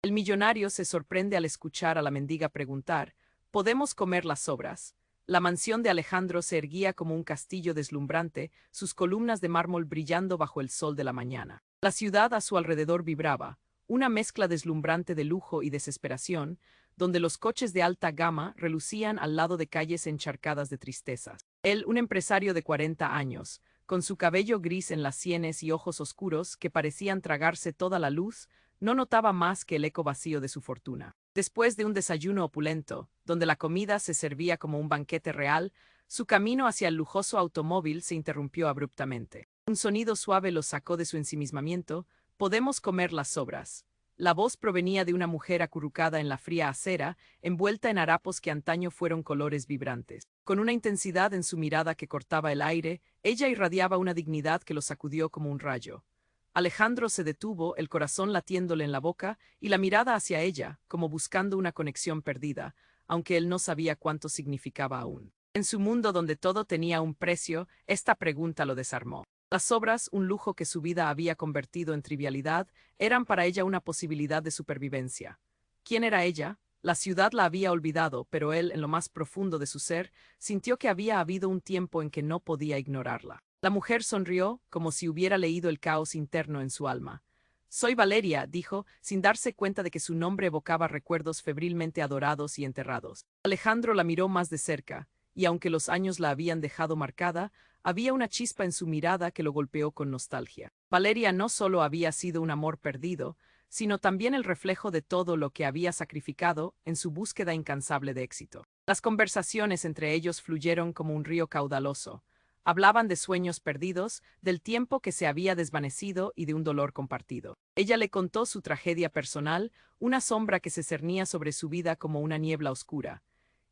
El millonario se sorprende al escuchar a la mendiga preguntar, ¿podemos comer las sobras? La mansión de Alejandro se erguía como un castillo deslumbrante, sus columnas de mármol brillando bajo el sol de la mañana. La ciudad a su alrededor vibraba, una mezcla deslumbrante de lujo y desesperación, donde los coches de alta gama relucían al lado de calles encharcadas de tristezas. Él, un empresario de 40 años, con su cabello gris en las sienes y ojos oscuros que parecían tragarse toda la luz, no notaba más que el eco vacío de su fortuna. Después de un desayuno opulento, donde la comida se servía como un banquete real, su camino hacia el lujoso automóvil se interrumpió abruptamente. Un sonido suave lo sacó de su ensimismamiento. Podemos comer las sobras. La voz provenía de una mujer acurrucada en la fría acera, envuelta en harapos que antaño fueron colores vibrantes. Con una intensidad en su mirada que cortaba el aire, ella irradiaba una dignidad que lo sacudió como un rayo. Alejandro se detuvo, el corazón latiéndole en la boca, y la mirada hacia ella, como buscando una conexión perdida, aunque él no sabía cuánto significaba aún. En su mundo donde todo tenía un precio, esta pregunta lo desarmó. Las sobras, un lujo que su vida había convertido en trivialidad, eran para ella una posibilidad de supervivencia. ¿Quién era ella? La ciudad la había olvidado, pero él, en lo más profundo de su ser, sintió que había habido un tiempo en que no podía ignorarla. La mujer sonrió, como si hubiera leído el caos interno en su alma. Soy Valeria, dijo, sin darse cuenta de que su nombre evocaba recuerdos febrilmente adorados y enterrados. Alejandro la miró más de cerca, y aunque los años la habían dejado marcada, había una chispa en su mirada que lo golpeó con nostalgia. Valeria no solo había sido un amor perdido, sino también el reflejo de todo lo que había sacrificado en su búsqueda incansable de éxito. Las conversaciones entre ellos fluyeron como un río caudaloso. Hablaban de sueños perdidos, del tiempo que se había desvanecido y de un dolor compartido. Ella le contó su tragedia personal, una sombra que se cernía sobre su vida como una niebla oscura.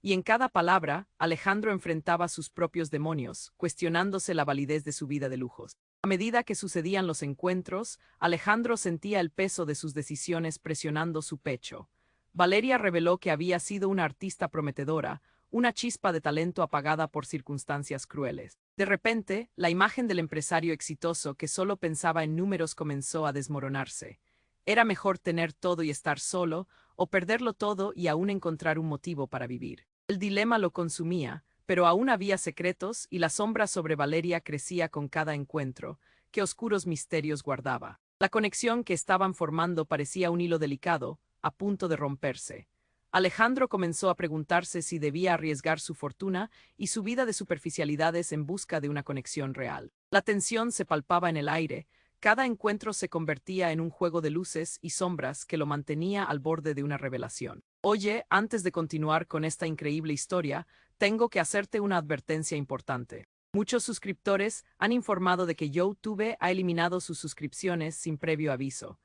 Y en cada palabra, Alejandro enfrentaba sus propios demonios, cuestionándose la validez de su vida de lujos. A medida que sucedían los encuentros, Alejandro sentía el peso de sus decisiones presionando su pecho. Valeria reveló que había sido una artista prometedora, una chispa de talento apagada por circunstancias crueles. De repente, la imagen del empresario exitoso que solo pensaba en números comenzó a desmoronarse. Era mejor tener todo y estar solo, o perderlo todo y aún encontrar un motivo para vivir. El dilema lo consumía, pero aún había secretos y la sombra sobre Valeria crecía con cada encuentro. ¿Qué oscuros misterios guardaba? La conexión que estaban formando parecía un hilo delicado, a punto de romperse. Alejandro comenzó a preguntarse si debía arriesgar su fortuna y su vida de superficialidades en busca de una conexión real. La tensión se palpaba en el aire, cada encuentro se convertía en un juego de luces y sombras que lo mantenía al borde de una revelación. Oye, antes de continuar con esta increíble historia, tengo que hacerte una advertencia importante. Muchos suscriptores han informado de que YouTube ha eliminado sus suscripciones sin previo aviso.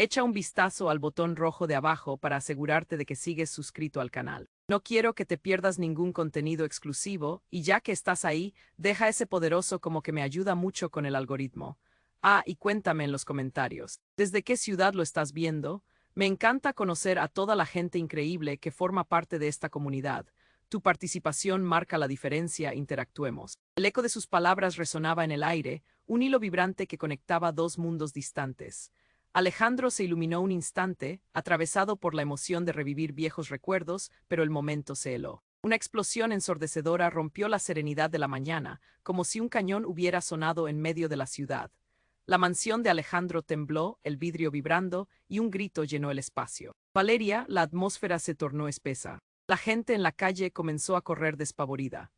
Echa un vistazo al botón rojo de abajo para asegurarte de que sigues suscrito al canal. No quiero que te pierdas ningún contenido exclusivo, y ya que estás ahí, deja ese poderoso como que me ayuda mucho con el algoritmo. Ah, y cuéntame en los comentarios, ¿desde qué ciudad lo estás viendo? Me encanta conocer a toda la gente increíble que forma parte de esta comunidad. Tu participación marca la diferencia, interactuemos. El eco de sus palabras resonaba en el aire, un hilo vibrante que conectaba dos mundos distantes. Alejandro se iluminó un instante, atravesado por la emoción de revivir viejos recuerdos, pero el momento se heló. Una explosión ensordecedora rompió la serenidad de la mañana, como si un cañón hubiera sonado en medio de la ciudad. La mansión de Alejandro tembló, el vidrio vibrando, y un grito llenó el espacio. Valeria, la atmósfera se tornó espesa. La gente en la calle comenzó a correr despavorida.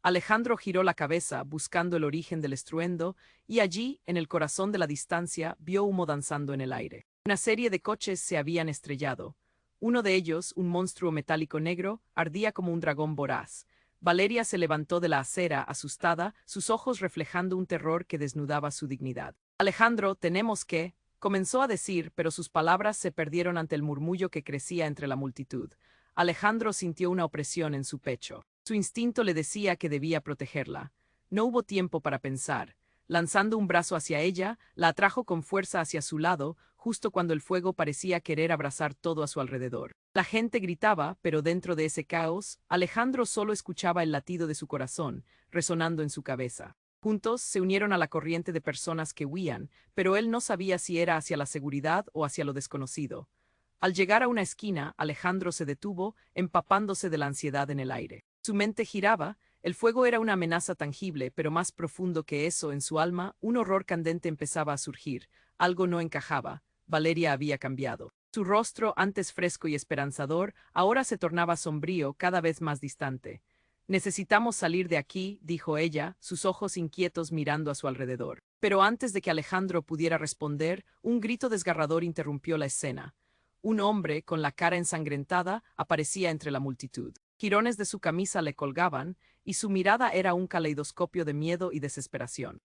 Alejandro giró la cabeza, buscando el origen del estruendo, y allí, en el corazón de la distancia, vio humo danzando en el aire. Una serie de coches se habían estrellado. Uno de ellos, un monstruo metálico negro, ardía como un dragón voraz. Valeria se levantó de la acera, asustada, sus ojos reflejando un terror que desnudaba su dignidad. Alejandro, tenemos que, comenzó a decir, pero sus palabras se perdieron ante el murmullo que crecía entre la multitud. Alejandro sintió una opresión en su pecho. Su instinto le decía que debía protegerla. No hubo tiempo para pensar. Lanzando un brazo hacia ella, la atrajo con fuerza hacia su lado, justo cuando el fuego parecía querer abrazar todo a su alrededor. La gente gritaba, pero dentro de ese caos, Alejandro solo escuchaba el latido de su corazón, resonando en su cabeza. Juntos se unieron a la corriente de personas que huían, pero él no sabía si era hacia la seguridad o hacia lo desconocido. Al llegar a una esquina, Alejandro se detuvo, empapándose de la ansiedad en el aire. Su mente giraba, el fuego era una amenaza tangible, pero más profundo que eso, en su alma, un horror candente empezaba a surgir. Algo no encajaba. Valeria había cambiado. Su rostro, antes fresco y esperanzador, ahora se tornaba sombrío, cada vez más distante. Necesitamos salir de aquí, dijo ella, sus ojos inquietos mirando a su alrededor. Pero antes de que Alejandro pudiera responder, un grito desgarrador interrumpió la escena. Un hombre, con la cara ensangrentada, aparecía entre la multitud. Jirones de su camisa le colgaban, y su mirada era un caleidoscopio de miedo y desesperación.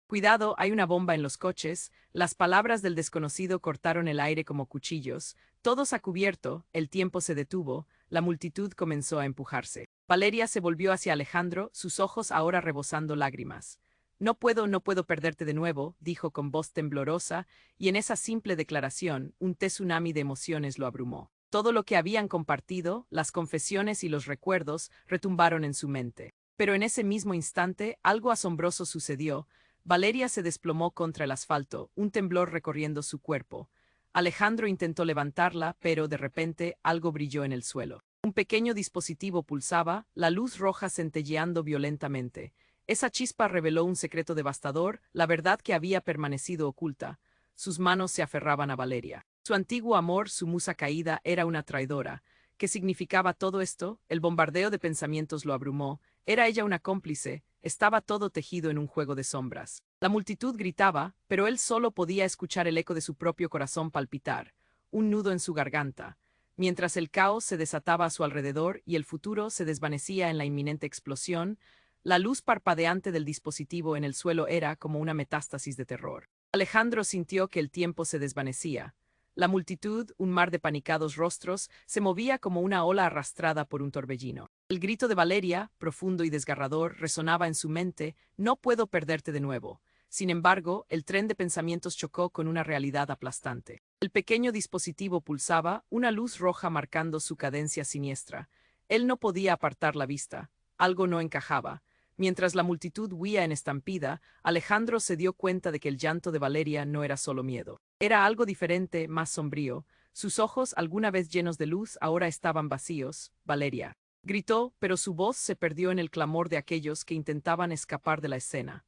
Cuidado, hay una bomba en los coches. Las palabras del desconocido cortaron el aire como cuchillos. Todos a cubierto, el tiempo se detuvo, la multitud comenzó a empujarse. Valeria se volvió hacia Alejandro, sus ojos ahora rebosando lágrimas. No puedo perderte de nuevo, dijo con voz temblorosa, y en esa simple declaración, un tsunami de emociones lo abrumó. Todo lo que habían compartido, las confesiones y los recuerdos, retumbaron en su mente. Pero en ese mismo instante, algo asombroso sucedió. Valeria se desplomó contra el asfalto, un temblor recorriendo su cuerpo. Alejandro intentó levantarla, pero de repente algo brilló en el suelo. Un pequeño dispositivo pulsaba, la luz roja centelleando violentamente. Esa chispa reveló un secreto devastador, la verdad que había permanecido oculta. Sus manos se aferraban a Valeria. Su antiguo amor, su musa caída, era una traidora. ¿Qué significaba todo esto? El bombardeo de pensamientos lo abrumó. Era ella una cómplice, estaba todo tejido en un juego de sombras. La multitud gritaba, pero él solo podía escuchar el eco de su propio corazón palpitar, un nudo en su garganta, mientras el caos se desataba a su alrededor y el futuro se desvanecía en la inminente explosión. La luz parpadeante del dispositivo en el suelo era como una metástasis de terror. Alejandro sintió que el tiempo se desvanecía. La multitud, un mar de panicados rostros, se movía como una ola arrastrada por un torbellino. El grito de Valeria, profundo y desgarrador, resonaba en su mente: no puedo perderte de nuevo. Sin embargo, el tren de pensamientos chocó con una realidad aplastante. El pequeño dispositivo pulsaba, una luz roja marcando su cadencia siniestra. Él no podía apartar la vista. Algo no encajaba. Mientras la multitud huía en estampida, Alejandro se dio cuenta de que el llanto de Valeria no era solo miedo. Era algo diferente, más sombrío. Sus ojos, alguna vez llenos de luz, ahora estaban vacíos. Valeria gritó, pero su voz se perdió en el clamor de aquellos que intentaban escapar de la escena.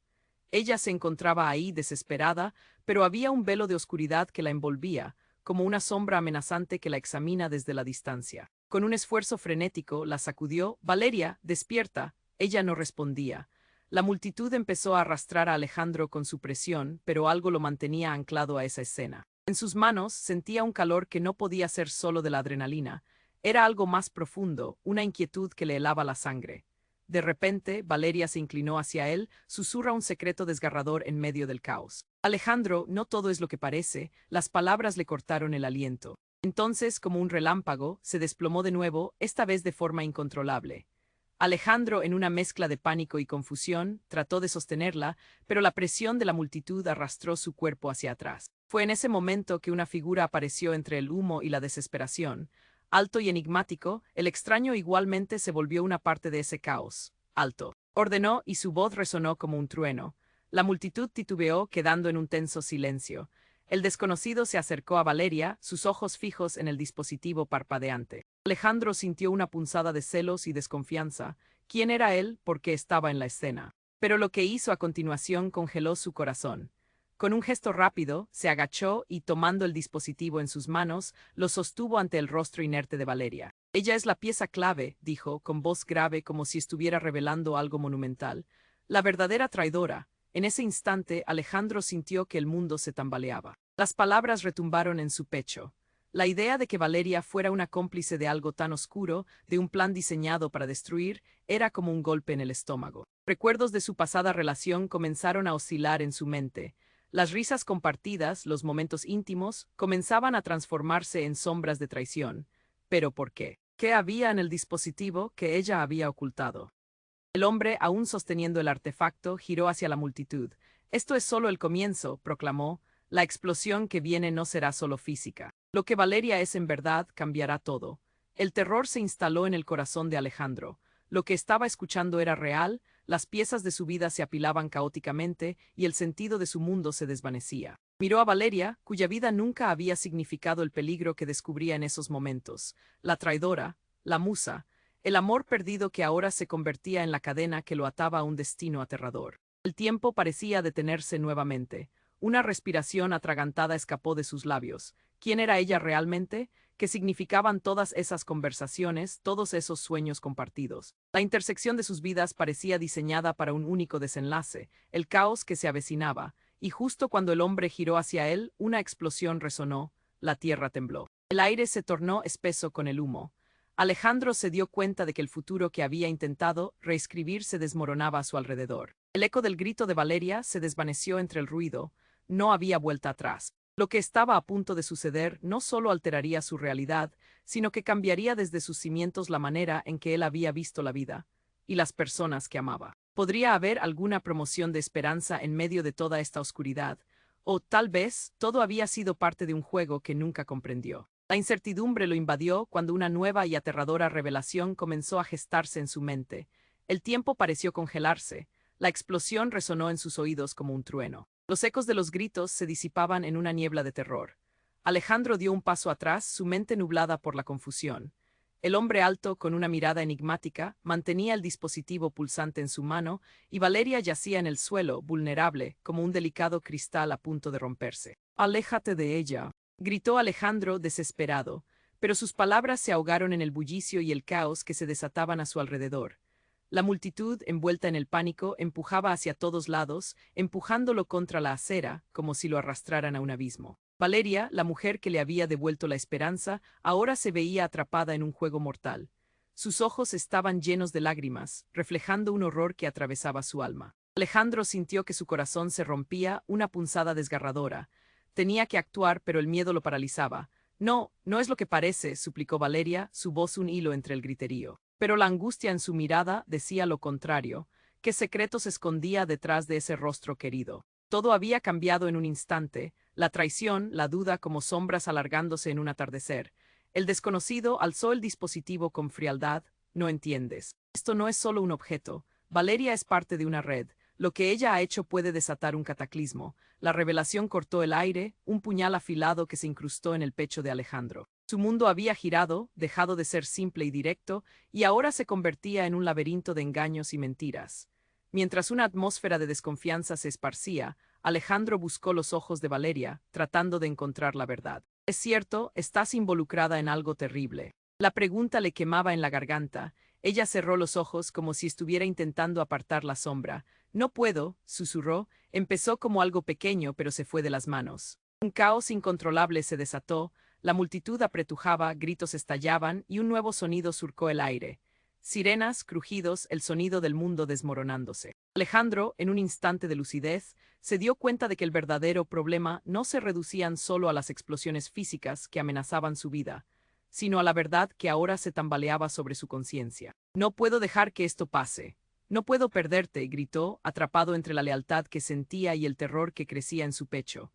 Ella se encontraba ahí, desesperada, pero había un velo de oscuridad que la envolvía, como una sombra amenazante que la examina desde la distancia. Con un esfuerzo frenético, la sacudió: Valeria, despierta. Ella no respondía. La multitud empezó a arrastrar a Alejandro con su presión, pero algo lo mantenía anclado a esa escena. En sus manos sentía un calor que no podía ser solo de la adrenalina. Era algo más profundo, una inquietud que le helaba la sangre. De repente, Valeria se inclinó hacia él, susurra un secreto desgarrador en medio del caos. Alejandro, no todo es lo que parece, las palabras le cortaron el aliento. Entonces, como un relámpago, se desplomó de nuevo, esta vez de forma incontrolable. Alejandro, en una mezcla de pánico y confusión, trató de sostenerla, pero la presión de la multitud arrastró su cuerpo hacia atrás. Fue en ese momento que una figura apareció entre el humo y la desesperación. Alto y enigmático, el extraño igualmente se volvió una parte de ese caos. Alto, ordenó, y su voz resonó como un trueno. La multitud titubeó, quedando en un tenso silencio. El desconocido se acercó a Valeria, sus ojos fijos en el dispositivo parpadeante. Alejandro sintió una punzada de celos y desconfianza. ¿Quién era él? ¿Por qué estaba en la escena? Pero lo que hizo a continuación congeló su corazón. Con un gesto rápido, se agachó y, tomando el dispositivo en sus manos, lo sostuvo ante el rostro inerte de Valeria. Ella es la pieza clave, dijo, con voz grave como si estuviera revelando algo monumental. La verdadera traidora. En ese instante, Alejandro sintió que el mundo se tambaleaba. Las palabras retumbaron en su pecho. La idea de que Valeria fuera una cómplice de algo tan oscuro, de un plan diseñado para destruir, era como un golpe en el estómago. Recuerdos de su pasada relación comenzaron a oscilar en su mente. Las risas compartidas, los momentos íntimos, comenzaban a transformarse en sombras de traición. ¿Pero por qué? ¿Qué había en el dispositivo que ella había ocultado? El hombre, aún sosteniendo el artefacto, giró hacia la multitud. Esto es solo el comienzo, proclamó. La explosión que viene no será solo física. Lo que Valeria es en verdad cambiará todo. El terror se instaló en el corazón de Alejandro. Lo que estaba escuchando era real, las piezas de su vida se apilaban caóticamente y el sentido de su mundo se desvanecía. Miró a Valeria, cuya vida nunca había significado el peligro que descubría en esos momentos, la traidora, la musa, el amor perdido que ahora se convertía en la cadena que lo ataba a un destino aterrador. El tiempo parecía detenerse nuevamente. Una respiración atragantada escapó de sus labios. ¿Quién era ella realmente? ¿Qué significaban todas esas conversaciones, todos esos sueños compartidos? La intersección de sus vidas parecía diseñada para un único desenlace, el caos que se avecinaba, y justo cuando el hombre giró hacia él, una explosión resonó, la tierra tembló. El aire se tornó espeso con el humo. Alejandro se dio cuenta de que el futuro que había intentado reescribir se desmoronaba a su alrededor. El eco del grito de Valeria se desvaneció entre el ruido. No había vuelta atrás. Lo que estaba a punto de suceder no solo alteraría su realidad, sino que cambiaría desde sus cimientos la manera en que él había visto la vida y las personas que amaba. ¿Podría haber alguna promoción de esperanza en medio de toda esta oscuridad? O tal vez todo había sido parte de un juego que nunca comprendió. La incertidumbre lo invadió cuando una nueva y aterradora revelación comenzó a gestarse en su mente. El tiempo pareció congelarse. La explosión resonó en sus oídos como un trueno. Los ecos de los gritos se disipaban en una niebla de terror. Alejandro dio un paso atrás, su mente nublada por la confusión. El hombre alto, con una mirada enigmática, mantenía el dispositivo pulsante en su mano, y Valeria yacía en el suelo, vulnerable, como un delicado cristal a punto de romperse. «Aléjate de ella», gritó Alejandro desesperado, pero sus palabras se ahogaron en el bullicio y el caos que se desataban a su alrededor. La multitud, envuelta en el pánico, empujaba hacia todos lados, empujándolo contra la acera, como si lo arrastraran a un abismo. Valeria, la mujer que le había devuelto la esperanza, ahora se veía atrapada en un juego mortal. Sus ojos estaban llenos de lágrimas, reflejando un horror que atravesaba su alma. Alejandro sintió que su corazón se rompía, una punzada desgarradora. Tenía que actuar, pero el miedo lo paralizaba. «No, no es lo que parece», suplicó Valeria, su voz un hilo entre el griterío. Pero la angustia en su mirada decía lo contrario. ¿Qué secreto se escondía detrás de ese rostro querido? Todo había cambiado en un instante, la traición, la duda como sombras alargándose en un atardecer. El desconocido alzó el dispositivo con frialdad. «No entiendes. Esto no es solo un objeto. Valeria es parte de una red. Lo que ella ha hecho puede desatar un cataclismo». La revelación cortó el aire, un puñal afilado que se incrustó en el pecho de Alejandro. Su mundo había girado, dejado de ser simple y directo, y ahora se convertía en un laberinto de engaños y mentiras. Mientras una atmósfera de desconfianza se esparcía, Alejandro buscó los ojos de Valeria, tratando de encontrar la verdad. «Es cierto, estás involucrada en algo terrible». La pregunta le quemaba en la garganta. Ella cerró los ojos como si estuviera intentando apartar la sombra. «No puedo», susurró. Empezó como algo pequeño, pero se fue de las manos. Un caos incontrolable se desató, la multitud apretujaba, gritos estallaban y un nuevo sonido surcó el aire. Sirenas, crujidos, el sonido del mundo desmoronándose. Alejandro, en un instante de lucidez, se dio cuenta de que el verdadero problema no se reducían solo a las explosiones físicas que amenazaban su vida, sino a la verdad que ahora se tambaleaba sobre su conciencia. «No puedo dejar que esto pase. No puedo perderte», gritó, atrapado entre la lealtad que sentía y el terror que crecía en su pecho.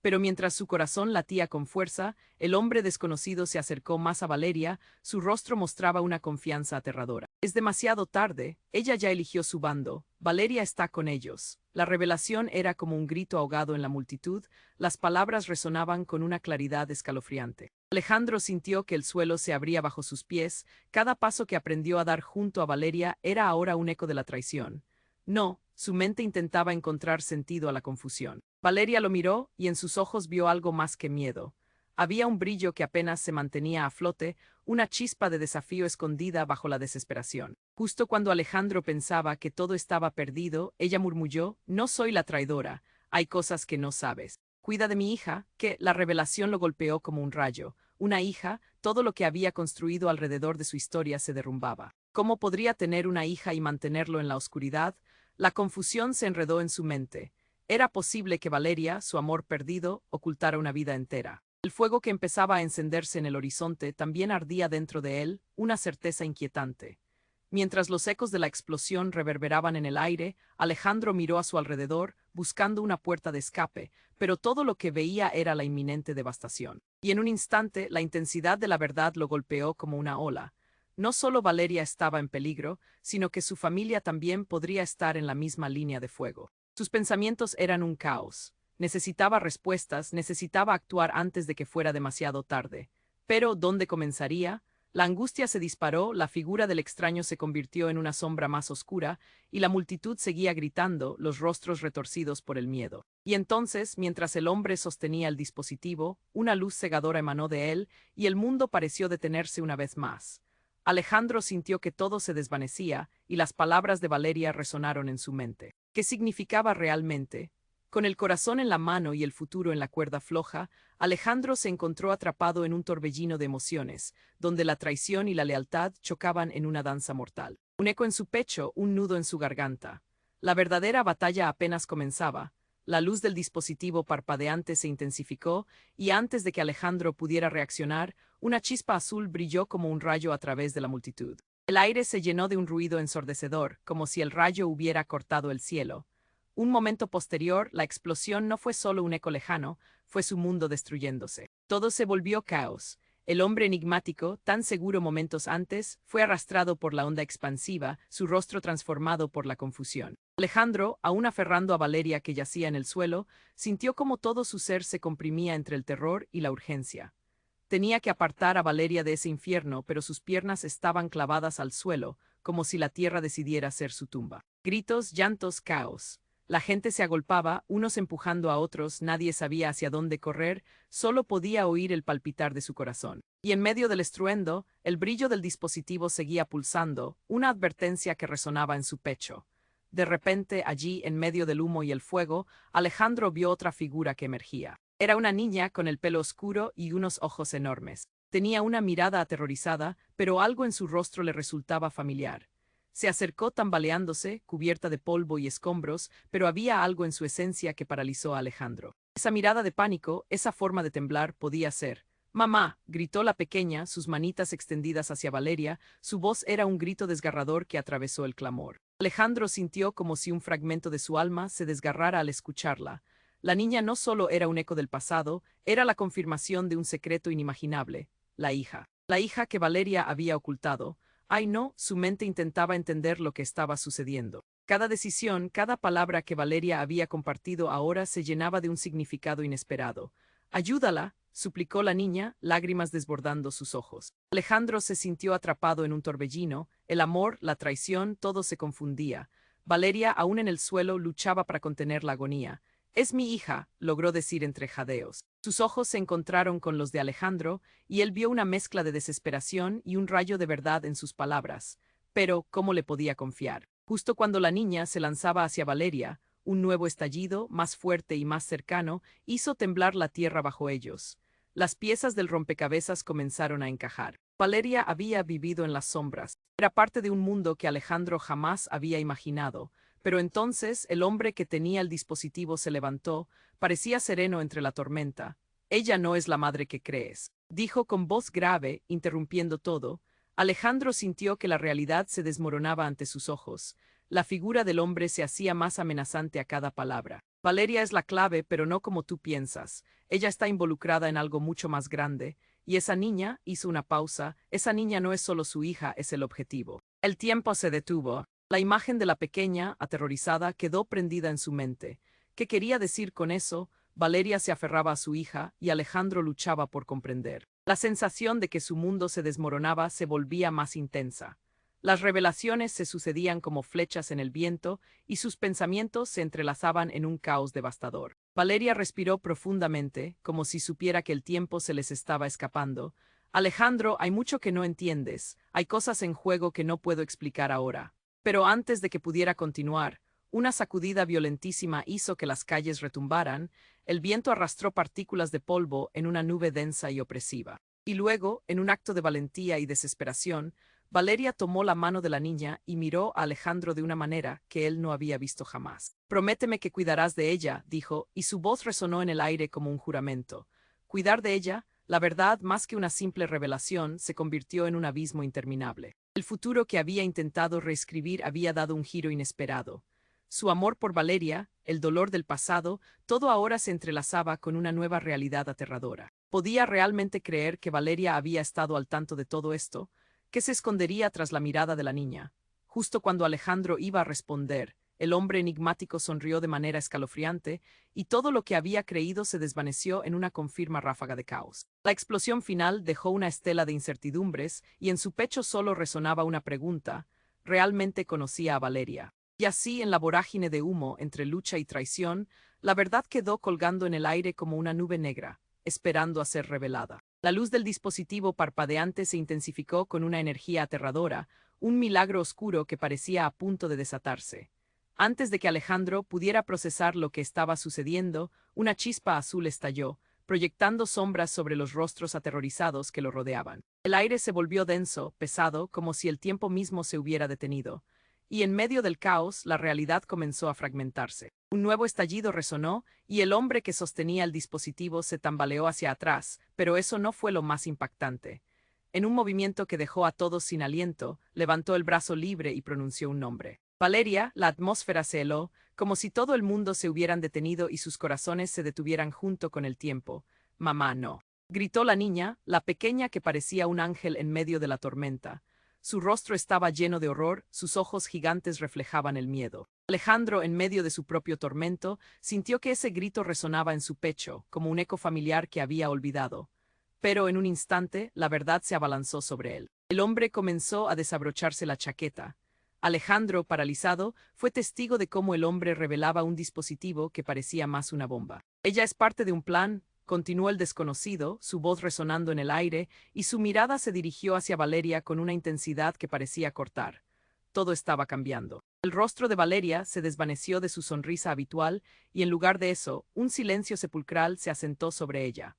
Pero mientras su corazón latía con fuerza, el hombre desconocido se acercó más a Valeria, su rostro mostraba una confianza aterradora. «Es demasiado tarde, ella ya eligió su bando, Valeria está con ellos». La revelación era como un grito ahogado en la multitud, las palabras resonaban con una claridad escalofriante. Alejandro sintió que el suelo se abría bajo sus pies, cada paso que aprendió a dar junto a Valeria era ahora un eco de la traición. No, su mente intentaba encontrar sentido a la confusión. Valeria lo miró y en sus ojos vio algo más que miedo. Había un brillo que apenas se mantenía a flote, una chispa de desafío escondida bajo la desesperación. Justo cuando Alejandro pensaba que todo estaba perdido, ella murmulló: «No soy la traidora, hay cosas que no sabes. Cuida de mi hija», que la revelación lo golpeó como un rayo. Una hija, todo lo que había construido alrededor de su historia se derrumbaba. ¿Cómo podría tener una hija y mantenerlo en la oscuridad? La confusión se enredó en su mente. Era posible que Valeria, su amor perdido, ocultara una vida entera. El fuego que empezaba a encenderse en el horizonte también ardía dentro de él, una certeza inquietante. Mientras los ecos de la explosión reverberaban en el aire, Alejandro miró a su alrededor, buscando una puerta de escape, pero todo lo que veía era la inminente devastación. Y en un instante, la intensidad de la verdad lo golpeó como una ola. No solo Valeria estaba en peligro, sino que su familia también podría estar en la misma línea de fuego. Sus pensamientos eran un caos. Necesitaba respuestas, necesitaba actuar antes de que fuera demasiado tarde. Pero, ¿dónde comenzaría? La angustia se disparó, la figura del extraño se convirtió en una sombra más oscura, y la multitud seguía gritando, los rostros retorcidos por el miedo. Y entonces, mientras el hombre sostenía el dispositivo, una luz cegadora emanó de él, y el mundo pareció detenerse una vez más. Alejandro sintió que todo se desvanecía, y las palabras de Valeria resonaron en su mente. ¿Qué significaba realmente? Con el corazón en la mano y el futuro en la cuerda floja, Alejandro se encontró atrapado en un torbellino de emociones, donde la traición y la lealtad chocaban en una danza mortal. Un eco en su pecho, un nudo en su garganta. La verdadera batalla apenas comenzaba. La luz del dispositivo parpadeante se intensificó, y antes de que Alejandro pudiera reaccionar, una chispa azul brilló como un rayo a través de la multitud. El aire se llenó de un ruido ensordecedor, como si el rayo hubiera cortado el cielo. Un momento posterior, la explosión no fue solo un eco lejano, fue su mundo destruyéndose. Todo se volvió caos. El hombre enigmático, tan seguro momentos antes, fue arrastrado por la onda expansiva, su rostro transformado por la confusión. Alejandro, aún aferrando a Valeria que yacía en el suelo, sintió como todo su ser se comprimía entre el terror y la urgencia. Tenía que apartar a Valeria de ese infierno, pero sus piernas estaban clavadas al suelo, como si la tierra decidiera ser su tumba. Gritos, llantos, caos. La gente se agolpaba, unos empujando a otros, nadie sabía hacia dónde correr, solo podía oír el palpitar de su corazón. Y en medio del estruendo, el brillo del dispositivo seguía pulsando, una advertencia que resonaba en su pecho. De repente, allí, en medio del humo y el fuego, Alejandro vio otra figura que emergía. Era una niña con el pelo oscuro y unos ojos enormes. Tenía una mirada aterrorizada, pero algo en su rostro le resultaba familiar. Se acercó tambaleándose, cubierta de polvo y escombros, pero había algo en su esencia que paralizó a Alejandro. Esa mirada de pánico, esa forma de temblar, podía ser. «¡Mamá!», gritó la pequeña, sus manitas extendidas hacia Valeria, su voz era un grito desgarrador que atravesó el clamor. Alejandro sintió como si un fragmento de su alma se desgarrara al escucharla. La niña no solo era un eco del pasado, era la confirmación de un secreto inimaginable, la hija. La hija que Valeria había ocultado. Ay no, su mente intentaba entender lo que estaba sucediendo. Cada decisión, cada palabra que Valeria había compartido ahora se llenaba de un significado inesperado. «Ayúdala», suplicó la niña, lágrimas desbordando sus ojos. Alejandro se sintió atrapado en un torbellino, el amor, la traición, todo se confundía. Valeria, aún en el suelo, luchaba para contener la agonía. «Es mi hija», logró decir entre jadeos. Sus ojos se encontraron con los de Alejandro, y él vio una mezcla de desesperación y un rayo de verdad en sus palabras. Pero, ¿cómo le podía confiar? Justo cuando la niña se lanzaba hacia Valeria, un nuevo estallido, más fuerte y más cercano, hizo temblar la tierra bajo ellos. Las piezas del rompecabezas comenzaron a encajar. Valeria había vivido en las sombras. Era parte de un mundo que Alejandro jamás había imaginado. Pero entonces el hombre que tenía el dispositivo se levantó, parecía sereno entre la tormenta. «Ella no es la madre que crees», dijo con voz grave, interrumpiendo todo. Alejandro sintió que la realidad se desmoronaba ante sus ojos. La figura del hombre se hacía más amenazante a cada palabra. «Valeria es la clave, pero no como tú piensas. Ella está involucrada en algo mucho más grande. Y esa niña», hizo una pausa, «esa niña no es solo su hija, es el objetivo». El tiempo se detuvo. La imagen de la pequeña, aterrorizada, quedó prendida en su mente. ¿Qué quería decir con eso? Valeria se aferraba a su hija y Alejandro luchaba por comprender. La sensación de que su mundo se desmoronaba se volvía más intensa. Las revelaciones se sucedían como flechas en el viento y sus pensamientos se entrelazaban en un caos devastador. Valeria respiró profundamente, como si supiera que el tiempo se les estaba escapando. «Alejandro, hay mucho que no entiendes. Hay cosas en juego que no puedo explicar ahora». Pero antes de que pudiera continuar, una sacudida violentísima hizo que las calles retumbaran, el viento arrastró partículas de polvo en una nube densa y opresiva. Y luego, en un acto de valentía y desesperación, Valeria tomó la mano de la niña y miró a Alejandro de una manera que él no había visto jamás. «Prométeme que cuidarás de ella», dijo, y su voz resonó en el aire como un juramento. Cuidar de ella, la verdad, más que una simple revelación, se convirtió en un abismo interminable. El futuro que había intentado reescribir había dado un giro inesperado. Su amor por Valeria, el dolor del pasado, todo ahora se entrelazaba con una nueva realidad aterradora. ¿Podía realmente creer que Valeria había estado al tanto de todo esto? ¿Qué se escondería tras la mirada de la niña? Justo cuando Alejandro iba a responder, el hombre enigmático sonrió de manera escalofriante, y todo lo que había creído se desvaneció en una confirma ráfaga de caos. La explosión final dejó una estela de incertidumbres, y en su pecho solo resonaba una pregunta: ¿realmente conocía a Valeria? Y así, en la vorágine de humo entre lucha y traición, la verdad quedó colgando en el aire como una nube negra, esperando a ser revelada. La luz del dispositivo parpadeante se intensificó con una energía aterradora, un milagro oscuro que parecía a punto de desatarse. Antes de que Alejandro pudiera procesar lo que estaba sucediendo, una chispa azul estalló, proyectando sombras sobre los rostros aterrorizados que lo rodeaban. El aire se volvió denso, pesado, como si el tiempo mismo se hubiera detenido. Y en medio del caos, la realidad comenzó a fragmentarse. Un nuevo estallido resonó, y el hombre que sostenía el dispositivo se tambaleó hacia atrás, pero eso no fue lo más impactante. En un movimiento que dejó a todos sin aliento, levantó el brazo libre y pronunció un nombre. Valeria. La atmósfera se heló, como si todo el mundo se hubieran detenido y sus corazones se detuvieran junto con el tiempo. «Mamá, no», gritó la niña, la pequeña que parecía un ángel en medio de la tormenta. Su rostro estaba lleno de horror, sus ojos gigantes reflejaban el miedo. Alejandro, en medio de su propio tormento, sintió que ese grito resonaba en su pecho, como un eco familiar que había olvidado. Pero en un instante, la verdad se abalanzó sobre él. El hombre comenzó a desabrocharse la chaqueta. Alejandro, paralizado, fue testigo de cómo el hombre revelaba un dispositivo que parecía más una bomba. «Ella es parte de un plan», continuó el desconocido, su voz resonando en el aire, y su mirada se dirigió hacia Valeria con una intensidad que parecía cortar. Todo estaba cambiando. El rostro de Valeria se desvaneció de su sonrisa habitual, y en lugar de eso, un silencio sepulcral se asentó sobre ella.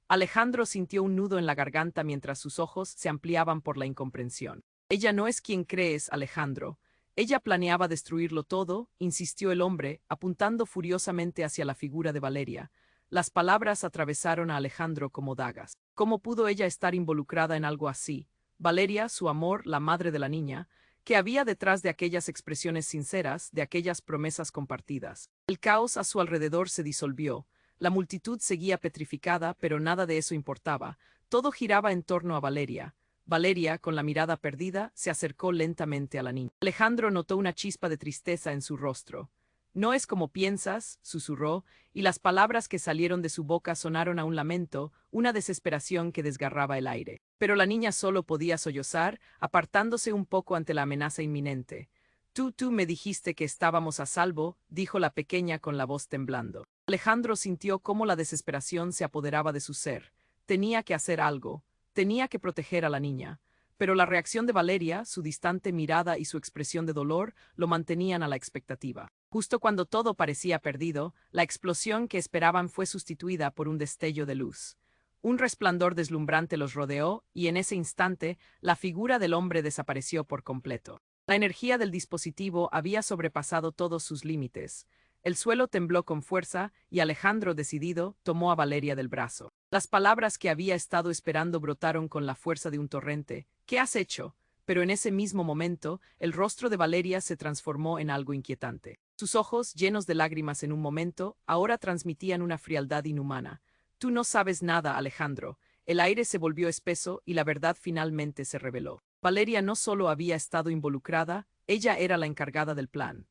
Alejandro sintió un nudo en la garganta mientras sus ojos se ampliaban por la incomprensión. «Ella no es quien crees, Alejandro. Ella planeaba destruirlo todo», insistió el hombre, apuntando furiosamente hacia la figura de Valeria. Las palabras atravesaron a Alejandro como dagas. ¿Cómo pudo ella estar involucrada en algo así? Valeria, su amor, la madre de la niña, ¿qué había detrás de aquellas expresiones sinceras, de aquellas promesas compartidas? El caos a su alrededor se disolvió. La multitud seguía petrificada, pero nada de eso importaba. Todo giraba en torno a Valeria. Valeria, con la mirada perdida, se acercó lentamente a la niña. Alejandro notó una chispa de tristeza en su rostro. «No es como piensas», susurró, y las palabras que salieron de su boca sonaron a un lamento, una desesperación que desgarraba el aire. Pero la niña solo podía sollozar, apartándose un poco ante la amenaza inminente. Tú me dijiste que estábamos a salvo», dijo la pequeña con la voz temblando. Alejandro sintió cómo la desesperación se apoderaba de su ser. Tenía que hacer algo, tenía que proteger a la niña. Pero la reacción de Valeria, su distante mirada y su expresión de dolor lo mantenían a la expectativa. Justo cuando todo parecía perdido, la explosión que esperaban fue sustituida por un destello de luz. Un resplandor deslumbrante los rodeó, y en ese instante, la figura del hombre desapareció por completo. La energía del dispositivo había sobrepasado todos sus límites. El suelo tembló con fuerza, y Alejandro, decidido, tomó a Valeria del brazo. Las palabras que había estado esperando brotaron con la fuerza de un torrente. «¿Qué has hecho?». Pero en ese mismo momento, el rostro de Valeria se transformó en algo inquietante. Sus ojos, llenos de lágrimas en un momento, ahora transmitían una frialdad inhumana. «Tú no sabes nada, Alejandro». El aire se volvió espeso y la verdad finalmente se reveló. Valeria no solo había estado involucrada, ella era la encargada del plan.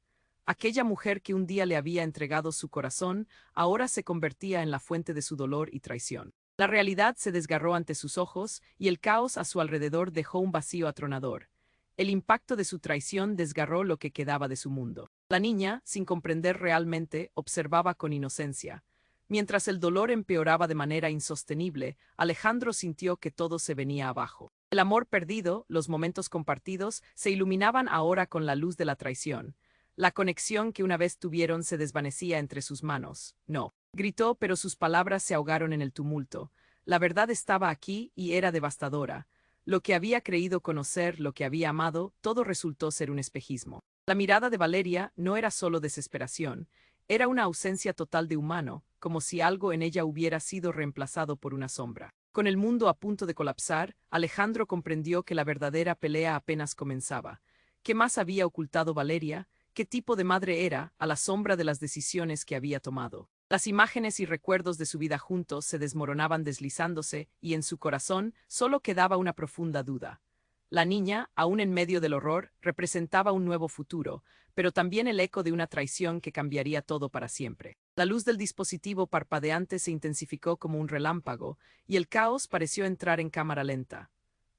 Aquella mujer que un día le había entregado su corazón, ahora se convertía en la fuente de su dolor y traición. La realidad se desgarró ante sus ojos, y el caos a su alrededor dejó un vacío atronador. El impacto de su traición desgarró lo que quedaba de su mundo. La niña, sin comprender realmente, observaba con inocencia. Mientras el dolor empeoraba de manera insostenible, Alejandro sintió que todo se venía abajo. El amor perdido, los momentos compartidos, se iluminaban ahora con la luz de la traición. La conexión que una vez tuvieron se desvanecía entre sus manos. «No», gritó, pero sus palabras se ahogaron en el tumulto. La verdad estaba aquí y era devastadora. Lo que había creído conocer, lo que había amado, todo resultó ser un espejismo. La mirada de Valeria no era solo desesperación, era una ausencia total de humano, como si algo en ella hubiera sido reemplazado por una sombra. Con el mundo a punto de colapsar, Alejandro comprendió que la verdadera pelea apenas comenzaba. ¿Qué más había ocultado Valeria? ¿Qué tipo de madre era, a la sombra de las decisiones que había tomado? Las imágenes y recuerdos de su vida juntos se desmoronaban deslizándose, y en su corazón solo quedaba una profunda duda. La niña, aún en medio del horror, representaba un nuevo futuro, pero también el eco de una traición que cambiaría todo para siempre. La luz del dispositivo parpadeante se intensificó como un relámpago, y el caos pareció entrar en cámara lenta.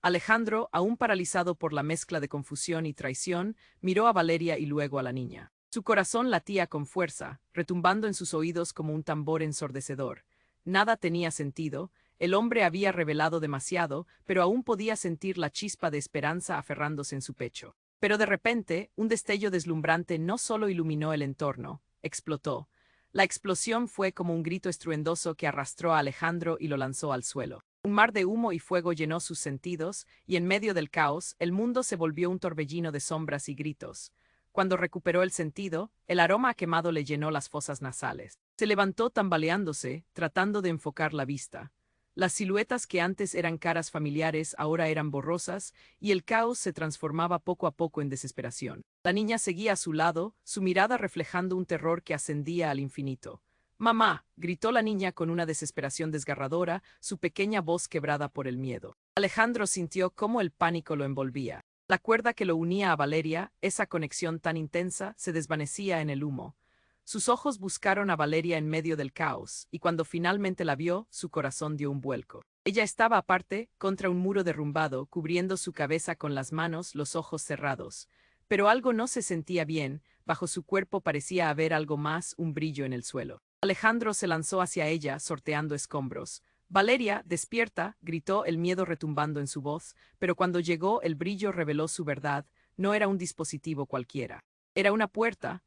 Alejandro, aún paralizado por la mezcla de confusión y traición, miró a Valeria y luego a la niña. Su corazón latía con fuerza, retumbando en sus oídos como un tambor ensordecedor. Nada tenía sentido, el hombre había revelado demasiado, pero aún podía sentir la chispa de esperanza aferrándose en su pecho. Pero de repente, un destello deslumbrante no solo iluminó el entorno, explotó. La explosión fue como un grito estruendoso que arrastró a Alejandro y lo lanzó al suelo. Un mar de humo y fuego llenó sus sentidos, y en medio del caos, el mundo se volvió un torbellino de sombras y gritos. Cuando recuperó el sentido, el aroma a quemado le llenó las fosas nasales. Se levantó tambaleándose, tratando de enfocar la vista. Las siluetas que antes eran caras familiares ahora eran borrosas, y el caos se transformaba poco a poco en desesperación. La niña seguía a su lado, su mirada reflejando un terror que ascendía al infinito. «¡Mamá!», gritó la niña con una desesperación desgarradora, su pequeña voz quebrada por el miedo. Alejandro sintió cómo el pánico lo envolvía. La cuerda que lo unía a Valeria, esa conexión tan intensa, se desvanecía en el humo. Sus ojos buscaron a Valeria en medio del caos, y cuando finalmente la vio, su corazón dio un vuelco. Ella estaba aparte, contra un muro derrumbado, cubriendo su cabeza con las manos, los ojos cerrados. Pero algo no se sentía bien, bajo su cuerpo parecía haber algo más, un brillo en el suelo. Alejandro se lanzó hacia ella, sorteando escombros. «Valeria, despierta», gritó, el miedo retumbando en su voz, pero cuando llegó el brillo reveló su verdad, no era un dispositivo cualquiera. Era una puerta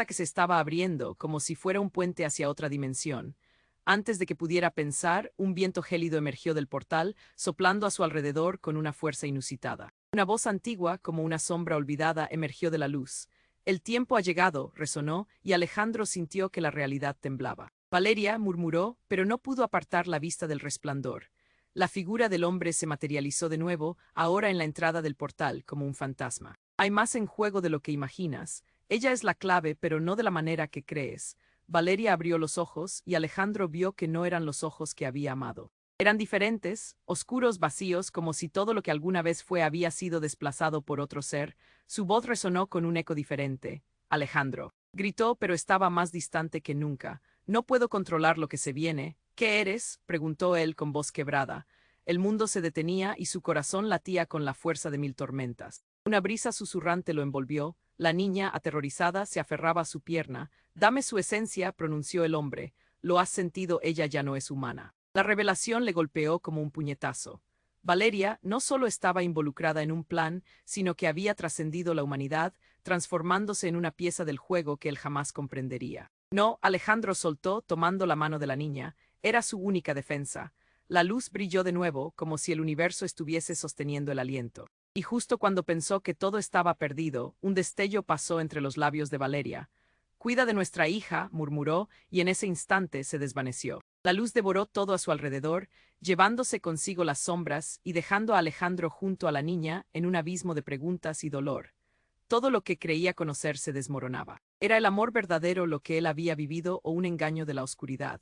que se estaba abriendo, como si fuera un puente hacia otra dimensión. Antes de que pudiera pensar, un viento gélido emergió del portal, soplando a su alrededor con una fuerza inusitada. Una voz antigua, como una sombra olvidada, emergió de la luz. «El tiempo ha llegado», resonó, y Alejandro sintió que la realidad temblaba. «Valeria», murmuró, pero no pudo apartar la vista del resplandor. La figura del hombre se materializó de nuevo, ahora en la entrada del portal, como un fantasma. «Hay más en juego de lo que imaginas. Ella es la clave, pero no de la manera que crees». Valeria abrió los ojos, y Alejandro vio que no eran los ojos que había amado. Eran diferentes, oscuros, vacíos, como si todo lo que alguna vez fue había sido desplazado por otro ser. Su voz resonó con un eco diferente. «Alejandro», gritó, pero estaba más distante que nunca. «No puedo controlar lo que se viene». «¿Qué eres?», preguntó él con voz quebrada. El mundo se detenía y su corazón latía con la fuerza de 1000 tormentas. Una brisa susurrante lo envolvió. La niña, aterrorizada, se aferraba a su pierna. «Dame su esencia», pronunció el hombre. «Lo has sentido, ella ya no es humana». La revelación le golpeó como un puñetazo. Valeria no solo estaba involucrada en un plan, sino que había trascendido la humanidad, transformándose en una pieza del juego que él jamás comprendería. «No», Alejandro soltó, tomando la mano de la niña. Era su única defensa. La luz brilló de nuevo, como si el universo estuviese sosteniendo el aliento. Y justo cuando pensó que todo estaba perdido, un destello pasó entre los labios de Valeria. «Cuida de nuestra hija», murmuró, y en ese instante se desvaneció. La luz devoró todo a su alrededor, llevándose consigo las sombras y dejando a Alejandro junto a la niña en un abismo de preguntas y dolor. Todo lo que creía conocer se desmoronaba. ¿Era el amor verdadero lo que él había vivido o un engaño de la oscuridad?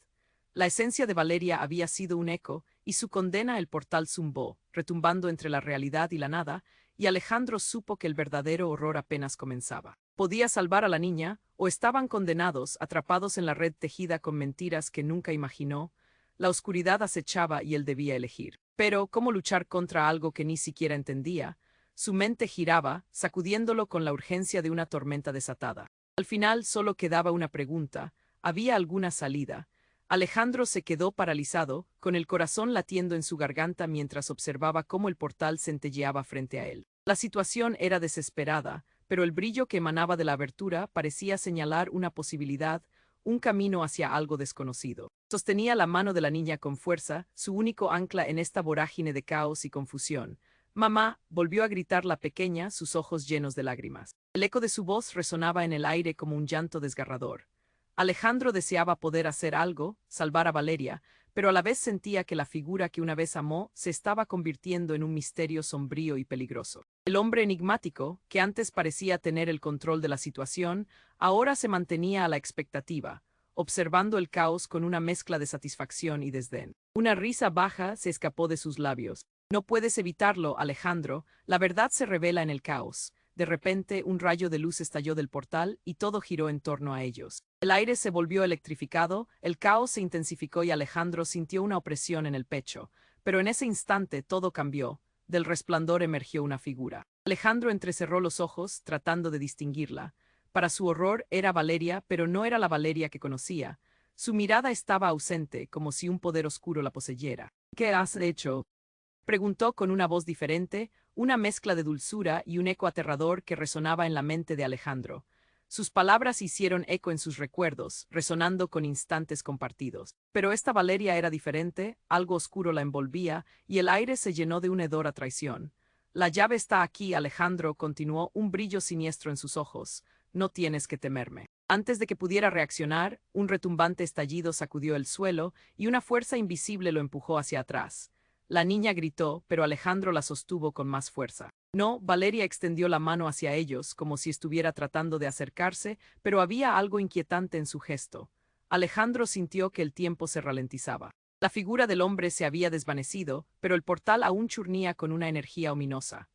La esencia de Valeria había sido un eco, y su condena el portal zumbó, retumbando entre la realidad y la nada, y Alejandro supo que el verdadero horror apenas comenzaba. Podía salvar a la niña, o estaban condenados, atrapados en la red tejida con mentiras que nunca imaginó. La oscuridad acechaba y él debía elegir. Pero, ¿cómo luchar contra algo que ni siquiera entendía? Su mente giraba, sacudiéndolo con la urgencia de una tormenta desatada. Al final solo quedaba una pregunta: ¿había alguna salida? Alejandro se quedó paralizado, con el corazón latiendo en su garganta mientras observaba cómo el portal centelleaba frente a él. La situación era desesperada, pero el brillo que emanaba de la abertura parecía señalar una posibilidad, un camino hacia algo desconocido. Sostenía la mano de la niña con fuerza, su único ancla en esta vorágine de caos y confusión. «Mamá», volvió a gritar la pequeña, sus ojos llenos de lágrimas. El eco de su voz resonaba en el aire como un llanto desgarrador. Alejandro deseaba poder hacer algo, salvar a Valeria, pero a la vez sentía que la figura que una vez amó se estaba convirtiendo en un misterio sombrío y peligroso. El hombre enigmático, que antes parecía tener el control de la situación, ahora se mantenía a la expectativa, observando el caos con una mezcla de satisfacción y desdén. Una risa baja se escapó de sus labios. No puedes evitarlo, Alejandro, la verdad se revela en el caos. De repente, un rayo de luz estalló del portal y todo giró en torno a ellos. El aire se volvió electrificado, el caos se intensificó y Alejandro sintió una opresión en el pecho. Pero en ese instante todo cambió. Del resplandor emergió una figura. Alejandro entrecerró los ojos, tratando de distinguirla. Para su horror era Valeria, pero no era la Valeria que conocía. Su mirada estaba ausente, como si un poder oscuro la poseyera. ¿Qué has hecho? Preguntó con una voz diferente, una mezcla de dulzura y un eco aterrador que resonaba en la mente de Alejandro. Sus palabras hicieron eco en sus recuerdos, resonando con instantes compartidos. Pero esta Valeria era diferente, algo oscuro la envolvía, y el aire se llenó de un hedor a traición. La llave está aquí, Alejandro, continuó, un brillo siniestro en sus ojos. No tienes que temerme. Antes de que pudiera reaccionar, un retumbante estallido sacudió el suelo y una fuerza invisible lo empujó hacia atrás. La niña gritó, pero Alejandro la sostuvo con más fuerza. No, Valeria extendió la mano hacia ellos, como si estuviera tratando de acercarse, pero había algo inquietante en su gesto. Alejandro sintió que el tiempo se ralentizaba. La figura del hombre se había desvanecido, pero el portal aún churnía con una energía ominosa.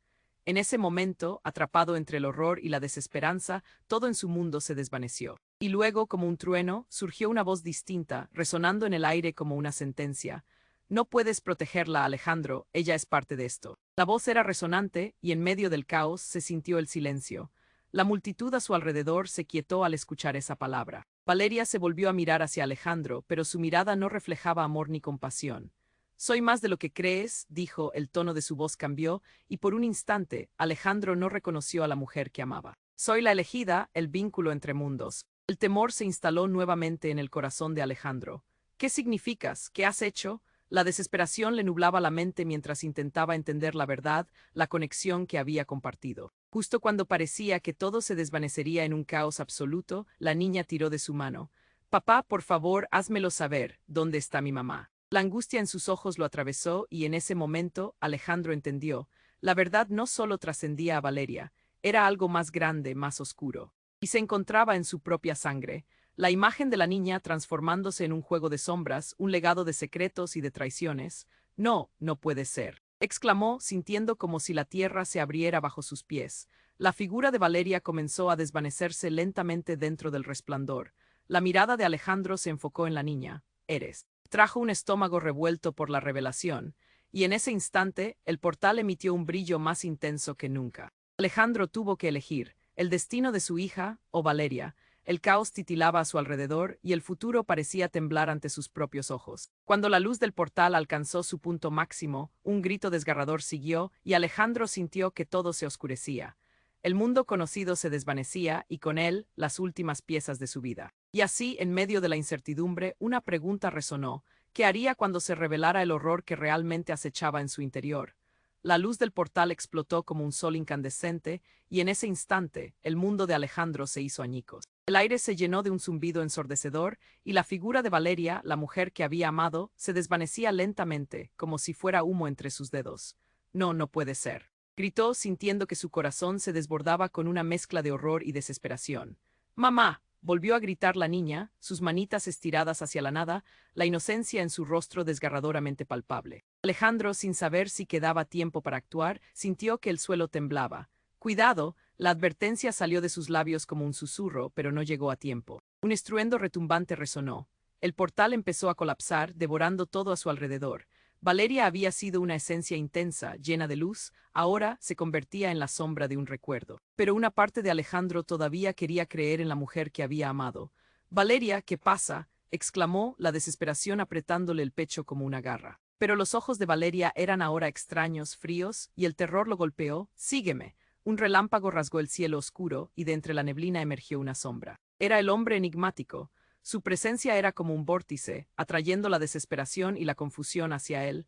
En ese momento, atrapado entre el horror y la desesperanza, todo en su mundo se desvaneció. Y luego, como un trueno, surgió una voz distinta, resonando en el aire como una sentencia. No puedes protegerla, Alejandro, ella es parte de esto. La voz era resonante, y en medio del caos se sintió el silencio. La multitud a su alrededor se quietó al escuchar esa palabra. Valeria se volvió a mirar hacia Alejandro, pero su mirada no reflejaba amor ni compasión. Soy más de lo que crees, dijo, el tono de su voz cambió, y por un instante, Alejandro no reconoció a la mujer que amaba. Soy la elegida, el vínculo entre mundos. El temor se instaló nuevamente en el corazón de Alejandro. ¿Qué significas? ¿Qué has hecho? La desesperación le nublaba la mente mientras intentaba entender la verdad, la conexión que había compartido. Justo cuando parecía que todo se desvanecería en un caos absoluto, la niña tiró de su mano. Papá, por favor, házmelo saber, ¿dónde está mi mamá? La angustia en sus ojos lo atravesó y en ese momento Alejandro entendió. La verdad no solo trascendía a Valeria, era algo más grande, más oscuro. Y se encontraba en su propia sangre. La imagen de la niña transformándose en un juego de sombras, un legado de secretos y de traiciones. No, no puede ser, exclamó, sintiendo como si la tierra se abriera bajo sus pies. La figura de Valeria comenzó a desvanecerse lentamente dentro del resplandor. La mirada de Alejandro se enfocó en la niña. Eres. Trajo un estómago revuelto por la revelación, y en ese instante el portal emitió un brillo más intenso que nunca. Alejandro tuvo que elegir, el destino de su hija o Valeria. El caos titilaba a su alrededor y el futuro parecía temblar ante sus propios ojos. Cuando la luz del portal alcanzó su punto máximo, un grito desgarrador siguió y Alejandro sintió que todo se oscurecía. El mundo conocido se desvanecía y con él las últimas piezas de su vida. Y así, en medio de la incertidumbre, una pregunta resonó. ¿Qué haría cuando se revelara el horror que realmente acechaba en su interior? La luz del portal explotó como un sol incandescente, y en ese instante, el mundo de Alejandro se hizo añicos. El aire se llenó de un zumbido ensordecedor, y la figura de Valeria, la mujer que había amado, se desvanecía lentamente, como si fuera humo entre sus dedos. No, no puede ser, gritó, sintiendo que su corazón se desbordaba con una mezcla de horror y desesperación. ¡Mamá! Volvió a gritar la niña, sus manitas estiradas hacia la nada, la inocencia en su rostro desgarradoramente palpable. Alejandro, sin saber si quedaba tiempo para actuar, sintió que el suelo temblaba. ¡Cuidado! La advertencia salió de sus labios como un susurro, pero no llegó a tiempo. Un estruendo retumbante resonó. El portal empezó a colapsar, devorando todo a su alrededor. Valeria había sido una esencia intensa, llena de luz, ahora se convertía en la sombra de un recuerdo. Pero una parte de Alejandro todavía quería creer en la mujer que había amado. «Valeria, ¿qué pasa?», exclamó, la desesperación apretándole el pecho como una garra. Pero los ojos de Valeria eran ahora extraños, fríos, y el terror lo golpeó. «Sígueme». Un relámpago rasgó el cielo oscuro, y de entre la neblina emergió una sombra. Era el hombre enigmático. Su presencia era como un vórtice, atrayendo la desesperación y la confusión hacia él.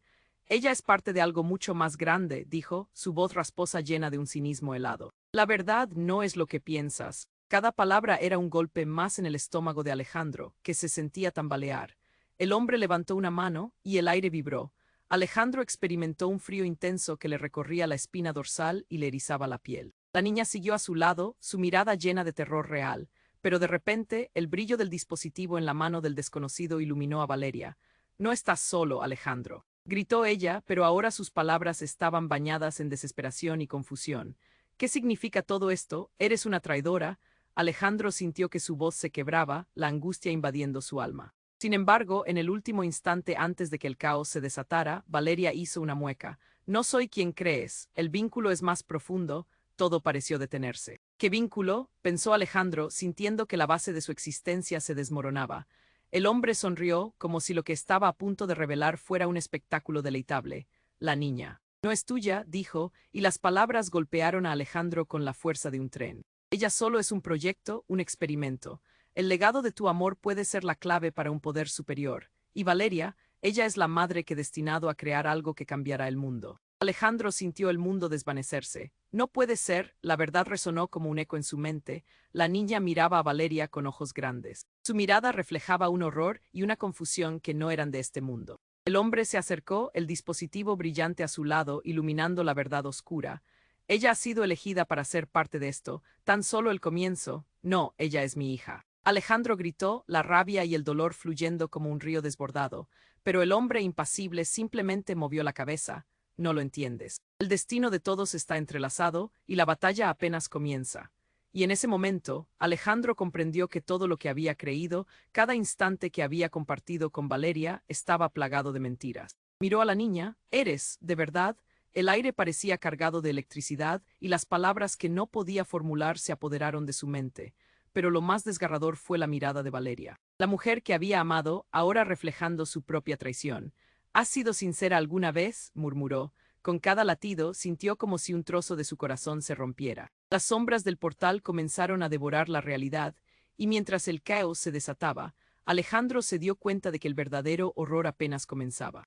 «Ella es parte de algo mucho más grande», dijo, su voz rasposa llena de un cinismo helado. «La verdad no es lo que piensas». Cada palabra era un golpe más en el estómago de Alejandro, que se sentía tambalear. El hombre levantó una mano, y el aire vibró. Alejandro experimentó un frío intenso que le recorría la espina dorsal y le erizaba la piel. La niña siguió a su lado, su mirada llena de terror real. Pero de repente, el brillo del dispositivo en la mano del desconocido iluminó a Valeria. «No estás solo, Alejandro», Gritó ella, pero ahora sus palabras estaban bañadas en desesperación y confusión. ¿Qué significa todo esto? Eres una traidora. Alejandro sintió que su voz se quebraba, la angustia invadiendo su alma. Sin embargo, en el último instante antes de que el caos se desatara, Valeria hizo una mueca. No soy quien crees, el vínculo es más profundo. Todo pareció detenerse. ¿Qué vínculo? Pensó Alejandro, sintiendo que la base de su existencia se desmoronaba. El hombre sonrió, como si lo que estaba a punto de revelar fuera un espectáculo deleitable. La niña. No es tuya, dijo, y las palabras golpearon a Alejandro con la fuerza de un tren. Ella solo es un proyecto, un experimento. El legado de tu amor puede ser la clave para un poder superior. Y Valeria, ella es la madre que destinado a crear algo que cambiará el mundo. Alejandro sintió el mundo desvanecerse. No puede ser, la verdad resonó como un eco en su mente. La niña miraba a Valeria con ojos grandes. Su mirada reflejaba un horror y una confusión que no eran de este mundo. El hombre se acercó, el dispositivo brillante a su lado, iluminando la verdad oscura. Ella ha sido elegida para ser parte de esto, tan solo el comienzo. No, ella es mi hija. Alejandro gritó, la rabia y el dolor fluyendo como un río desbordado, pero el hombre impasible simplemente movió la cabeza. No lo entiendes. El destino de todos está entrelazado y la batalla apenas comienza. Y en ese momento, Alejandro comprendió que todo lo que había creído, cada instante que había compartido con Valeria, estaba plagado de mentiras. Miró a la niña. ¿Eres, de verdad? El aire parecía cargado de electricidad y las palabras que no podía formular se apoderaron de su mente. Pero lo más desgarrador fue la mirada de Valeria. La mujer que había amado, ahora reflejando su propia traición. ¿Has sido sincera alguna vez? Murmuró. Con cada latido sintió como si un trozo de su corazón se rompiera. Las sombras del portal comenzaron a devorar la realidad, y mientras el caos se desataba, Alejandro se dio cuenta de que el verdadero horror apenas comenzaba.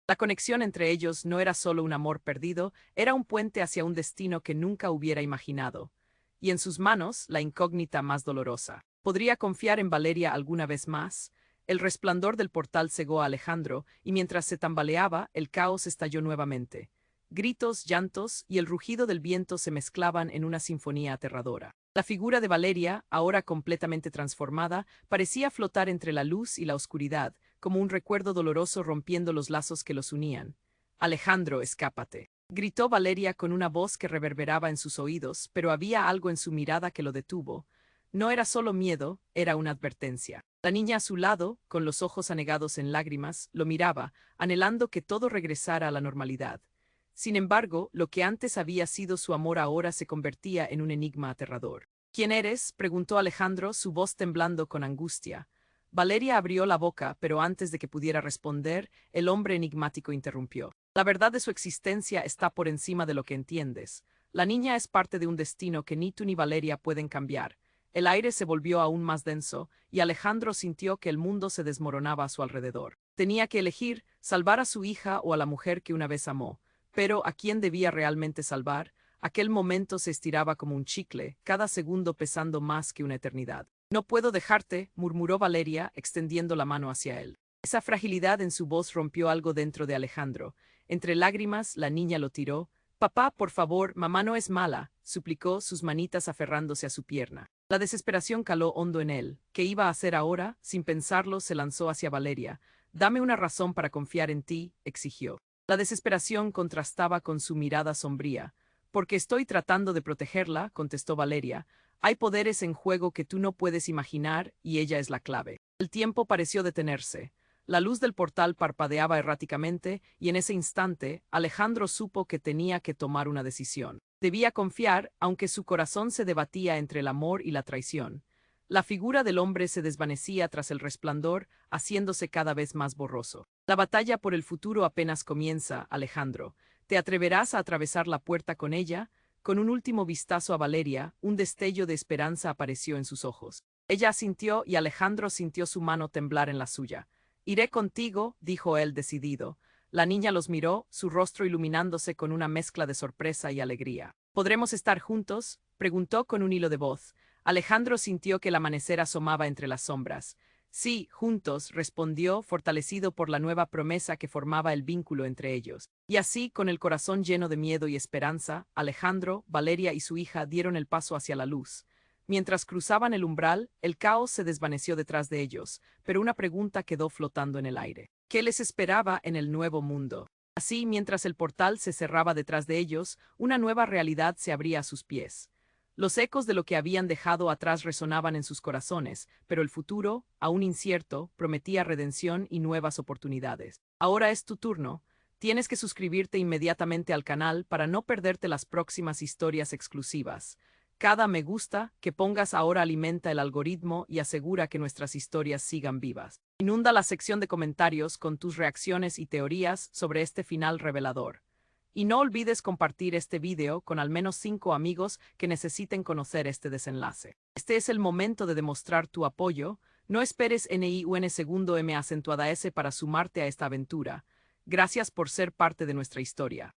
La conexión entre ellos no era solo un amor perdido, era un puente hacia un destino que nunca hubiera imaginado. Y en sus manos, la incógnita más dolorosa. ¿Podría confiar en Valeria alguna vez más? El resplandor del portal cegó a Alejandro, y mientras se tambaleaba, el caos estalló nuevamente. Gritos, llantos y el rugido del viento se mezclaban en una sinfonía aterradora. La figura de Valeria, ahora completamente transformada, parecía flotar entre la luz y la oscuridad, como un recuerdo doloroso rompiendo los lazos que los unían. Alejandro, escápate. Gritó Valeria con una voz que reverberaba en sus oídos, pero había algo en su mirada que lo detuvo. No era solo miedo, era una advertencia. La niña a su lado, con los ojos anegados en lágrimas, lo miraba, anhelando que todo regresara a la normalidad. Sin embargo, lo que antes había sido su amor ahora se convertía en un enigma aterrador. ¿Quién eres? Preguntó Alejandro, su voz temblando con angustia. Valeria abrió la boca, pero antes de que pudiera responder, el hombre enigmático interrumpió. La verdad de su existencia está por encima de lo que entiendes. La niña es parte de un destino que ni tú ni Valeria pueden cambiar. El aire se volvió aún más denso, y Alejandro sintió que el mundo se desmoronaba a su alrededor. Tenía que elegir, salvar a su hija o a la mujer que una vez amó. Pero, ¿a quién debía realmente salvar? Aquel momento se estiraba como un chicle, cada segundo pesando más que una eternidad. No puedo dejarte, murmuró Valeria, extendiendo la mano hacia él. Esa fragilidad en su voz rompió algo dentro de Alejandro. Entre lágrimas, la niña lo tiró. Papá, por favor, mamá no es mala, suplicó, sus manitas aferrándose a su pierna. La desesperación caló hondo en él. ¿Qué iba a hacer ahora? Sin pensarlo, se lanzó hacia Valeria. Dame una razón para confiar en ti, exigió. La desesperación contrastaba con su mirada sombría. Porque estoy tratando de protegerla, contestó Valeria. Hay poderes en juego que tú no puedes imaginar, y ella es la clave. El tiempo pareció detenerse. La luz del portal parpadeaba erráticamente, y en ese instante, Alejandro supo que tenía que tomar una decisión. Debía confiar, aunque su corazón se debatía entre el amor y la traición. La figura del hombre se desvanecía tras el resplandor, haciéndose cada vez más borroso. La batalla por el futuro apenas comienza, Alejandro. ¿Te atreverás a atravesar la puerta con ella? Con un último vistazo a Valeria, un destello de esperanza apareció en sus ojos. Ella asintió y Alejandro sintió su mano temblar en la suya. Iré contigo, dijo él decidido. La niña los miró, su rostro iluminándose con una mezcla de sorpresa y alegría. ¿Podremos estar juntos? Preguntó con un hilo de voz. Alejandro sintió que el amanecer asomaba entre las sombras. Sí, juntos, respondió, fortalecido por la nueva promesa que formaba el vínculo entre ellos. Y así, con el corazón lleno de miedo y esperanza, Alejandro, Valeria y su hija dieron el paso hacia la luz. Mientras cruzaban el umbral, el caos se desvaneció detrás de ellos, pero una pregunta quedó flotando en el aire. ¿Qué les esperaba en el nuevo mundo? Así, mientras el portal se cerraba detrás de ellos, una nueva realidad se abría a sus pies. Los ecos de lo que habían dejado atrás resonaban en sus corazones, pero el futuro, aún incierto, prometía redención y nuevas oportunidades. Ahora es tu turno. Tienes que suscribirte inmediatamente al canal para no perderte las próximas historias exclusivas. Cada me gusta que pongas ahora alimenta el algoritmo y asegura que nuestras historias sigan vivas. Inunda la sección de comentarios con tus reacciones y teorías sobre este final revelador. Y no olvides compartir este video con al menos 5 amigos que necesiten conocer este desenlace. Este es el momento de demostrar tu apoyo. No esperes NIUN segundo M acentuada S para sumarte a esta aventura. Gracias por ser parte de nuestra historia.